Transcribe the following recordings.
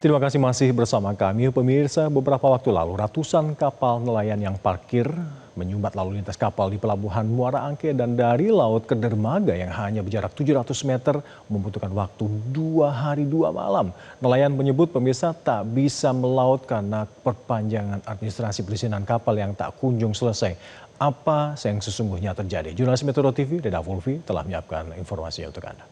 Terima kasih masih bersama kami, pemirsa. Beberapa waktu lalu, ratusan kapal nelayan yang parkir menyumbat lalu lintas kapal di Pelabuhan Muara Angke dan dari laut ke dermaga yang hanya berjarak 700 meter membutuhkan waktu 2 hari 2 malam. Nelayan menyebut pemirsa tak bisa melaut karena perpanjangan administrasi perizinan kapal yang tak kunjung selesai. Apa yang sesungguhnya terjadi? Jurnalis Metro TV, Deda Fulvi, telah menyiapkan informasinya untuk Anda.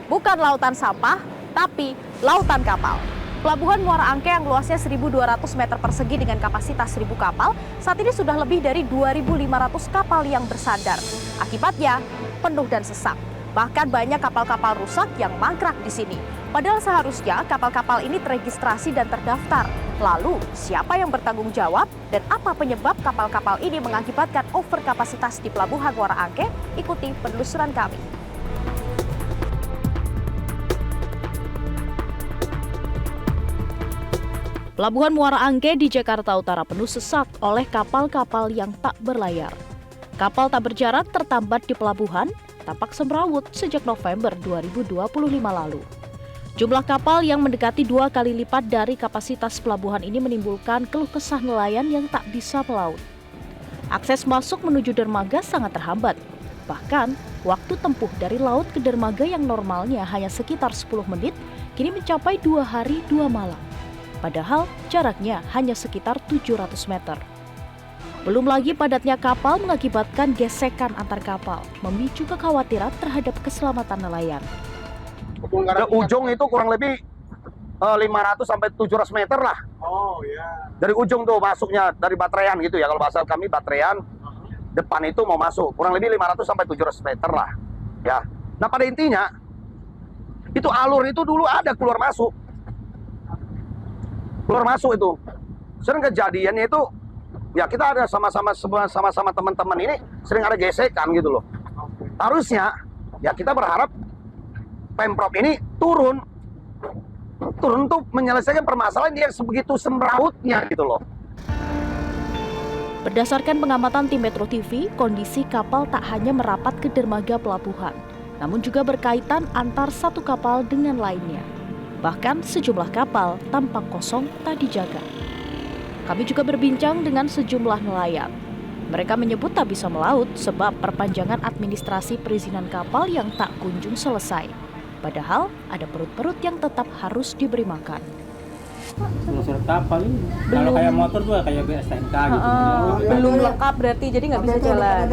Bukan lautan sampah, tapi lautan kapal. Pelabuhan Muara Angke yang luasnya 1.200 meter persegi dengan kapasitas 1.000 kapal, saat ini sudah lebih dari 2.500 kapal yang bersandar. Akibatnya, penuh dan sesak. Bahkan banyak kapal-kapal rusak yang mangkrak di sini. Padahal seharusnya kapal-kapal ini teregistrasi dan terdaftar. Lalu, siapa yang bertanggung jawab dan apa penyebab kapal-kapal ini mengakibatkan overkapasitas di Pelabuhan Muara Angke? Ikuti penelusuran kami. Pelabuhan Muara Angke di Jakarta Utara penuh sesak oleh kapal-kapal yang tak berlayar. Kapal tak berjarak tertambat di pelabuhan, tampak semrawut sejak November 2025 lalu. Jumlah kapal yang mendekati 2 kali lipat dari kapasitas pelabuhan ini menimbulkan keluh kesah nelayan yang tak bisa melaut. Akses masuk menuju dermaga sangat terhambat. Bahkan, waktu tempuh dari laut ke dermaga yang normalnya hanya sekitar 10 menit, kini mencapai 2 hari 2 malam. Padahal jaraknya hanya sekitar 700 meter. Belum lagi padatnya kapal mengakibatkan gesekan antar kapal, memicu kekhawatiran terhadap keselamatan nelayan. Ke ujung itu kurang lebih 500 sampai 700 meter lah. Oh ya. Dari ujung tuh masuknya dari Batrayan gitu ya, kalau bahasa kami Batrayan. Depan itu mau masuk, kurang lebih 500 sampai 700 meter lah. Ya. Nah pada intinya, itu alur itu dulu ada keluar masuk itu. Sering kejadiannya itu ya kita ada sama-sama teman-teman ini sering ada gesekan gitu loh. Harusnya ya kita berharap Pemprov ini turun untuk menyelesaikan permasalahan yang sebegitu semrautnya gitu loh. Berdasarkan pengamatan tim Metro TV, kondisi kapal tak hanya merapat ke dermaga pelabuhan, namun juga berkaitan antar satu kapal dengan lainnya. Bahkan sejumlah kapal tampak kosong tak dijaga. Kami juga berbincang dengan sejumlah nelayan. Mereka menyebut tak bisa melaut sebab perpanjangan administrasi perizinan kapal yang tak kunjung selesai. Padahal ada perut-perut yang tetap harus diberi makan. Surat kapal ini. Kalau kayak motor tuh kayak BSTNK gitu. Belum lengkap berarti jadi nggak bisa jalan.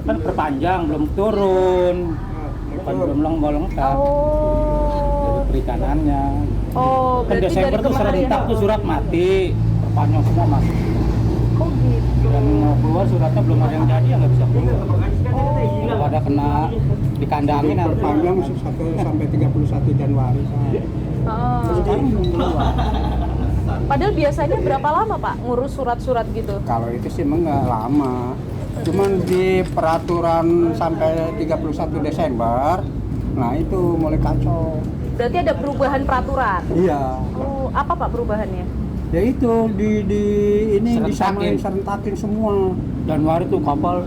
Kan perpanjang, belum turun. Belum lengkap. Perikanannya. Oh, Kan berarti Desember dari tuh serentak tuh surat mati, perpanjang semua masuk. Oh gitu. Dan mau keluar suratnya belum ada yang jadi ya nggak bisa keluar. Kalau ada kena dikandangin harus panjang 1 sampai 31 Januari. sekarang belum keluar. Padahal biasanya berapa lama Pak ngurus surat-surat gitu? Kalau itu sih emang nggak lama. Cuman di peraturan sampai 31 Desember, nah itu mulai kacau. Berarti ada perubahan peraturan? Iya. Oh, apa Pak perubahannya? Ya itu ini Serentakin. disarentakin semua. Januari tuh kapal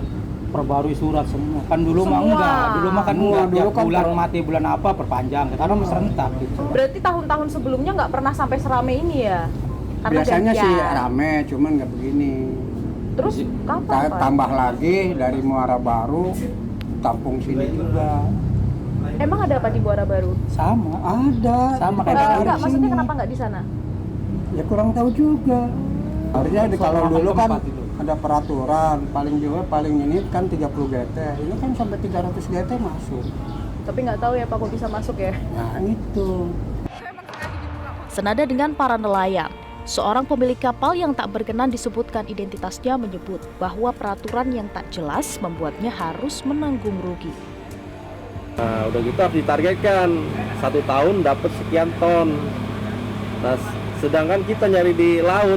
perbarui surat semua. Kan dulu mah Semua. enggak, dulu mah kan Semua, enggak. dulu Tiap kan bulan per- mati bulan apa perpanjang. Sekarang mah serentak gitu. Berarti tahun-tahun sebelumnya nggak pernah sampai serame ini ya? Karena Biasanya gantian. sih rame, cuman nggak begini. Terus kapan Pak? Tambah lagi dari Muara Baru, tampung sini juga. Emang ada apa di Muara Baru? Sama. Ada. Sama kayak Ada Enggak, di maksudnya sini. kenapa nggak di sana? Ya kurang tahu juga. Harusnya kalau Soal dulu kan tempat itu. ada peraturan, paling ini kan 30 GT. Ini kan sampai 300 GT masuk. Tapi nggak tahu ya Pak kok bisa masuk ya. Nah itu. Senada dengan para nelayan, seorang pemilik kapal yang tak berkenan disebutkan identitasnya menyebut bahwa peraturan yang tak jelas membuatnya harus menanggung rugi. Nah, udah gitu harus ditargetkan 1 tahun dapat sekian ton. Nah, sedangkan kita nyari di laut,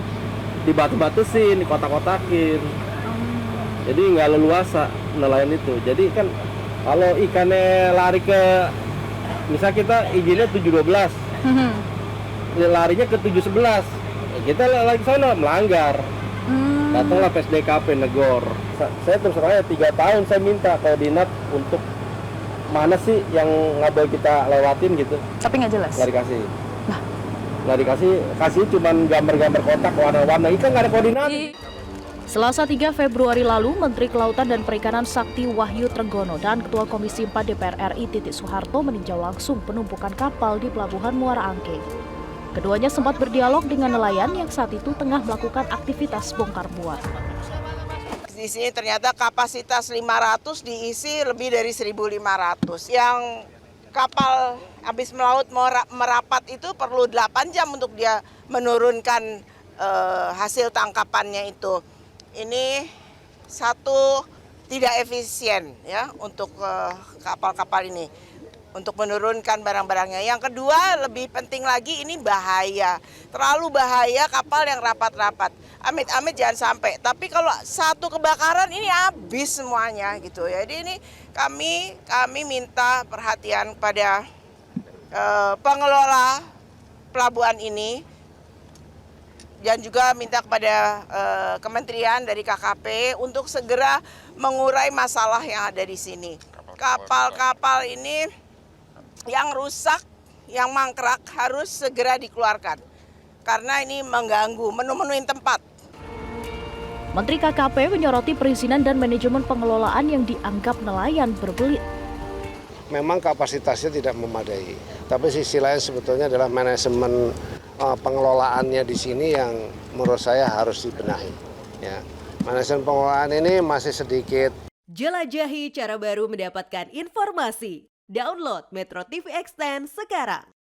dibatu-batusin, dikotak-kotakin. Jadi nggak leluasa nelayan itu. Jadi kan Kalau ikannya lari ke, misal kita izinnya 7.12, dia larinya ke 7.11, ya kita lagi sana melanggar. Datanglah PSDKP negor. Saya terus terang 3 tahun saya minta koordinat untuk mana sih yang nggak boleh kita lewatin gitu. Tapi nggak jelas. Nggak dikasih. Nggak kasih cuman gambar-gambar kotak warna-warna, itu nggak ada koordinat. Selasa 3 Februari lalu, Menteri Kelautan dan Perikanan Sakti Wahyu Trenggono dan Ketua Komisi 4 DPR RI Titik Soeharto meninjau langsung penumpukan kapal di Pelabuhan Muara Angke. Keduanya sempat berdialog dengan nelayan yang saat itu tengah melakukan aktivitas bongkar muat. Di sini ternyata kapasitas 500 diisi lebih dari 1.500. Yang kapal habis melaut merapat itu perlu 8 jam untuk dia menurunkan hasil tangkapannya itu. Ini satu tidak efisien ya untuk kapal-kapal ini untuk menurunkan barang-barangnya. Yang kedua lebih penting lagi ini bahaya. Terlalu bahaya kapal yang rapat-rapat. Amit-amit jangan sampai. Tapi kalau satu kebakaran ini habis semuanya gitu ya. Jadi ini kami minta perhatian pada pengelola pelabuhan ini dan juga minta kepada kementerian dari KKP untuk segera mengurai masalah yang ada di sini. Kapal-kapal ini yang rusak, yang mangkrak harus segera dikeluarkan karena ini mengganggu, memenuhi tempat. Menteri KKP menyoroti perizinan dan manajemen pengelolaan yang dianggap nelayan berbelit. Memang kapasitasnya tidak memadai, tapi sisi lain sebetulnya adalah manajemen pengelolaannya di sini yang menurut saya harus dibenahi. Ya, manajemen pengelolaan ini masih sedikit. Jelajahi cara baru mendapatkan informasi. Download Metro TV Extend sekarang.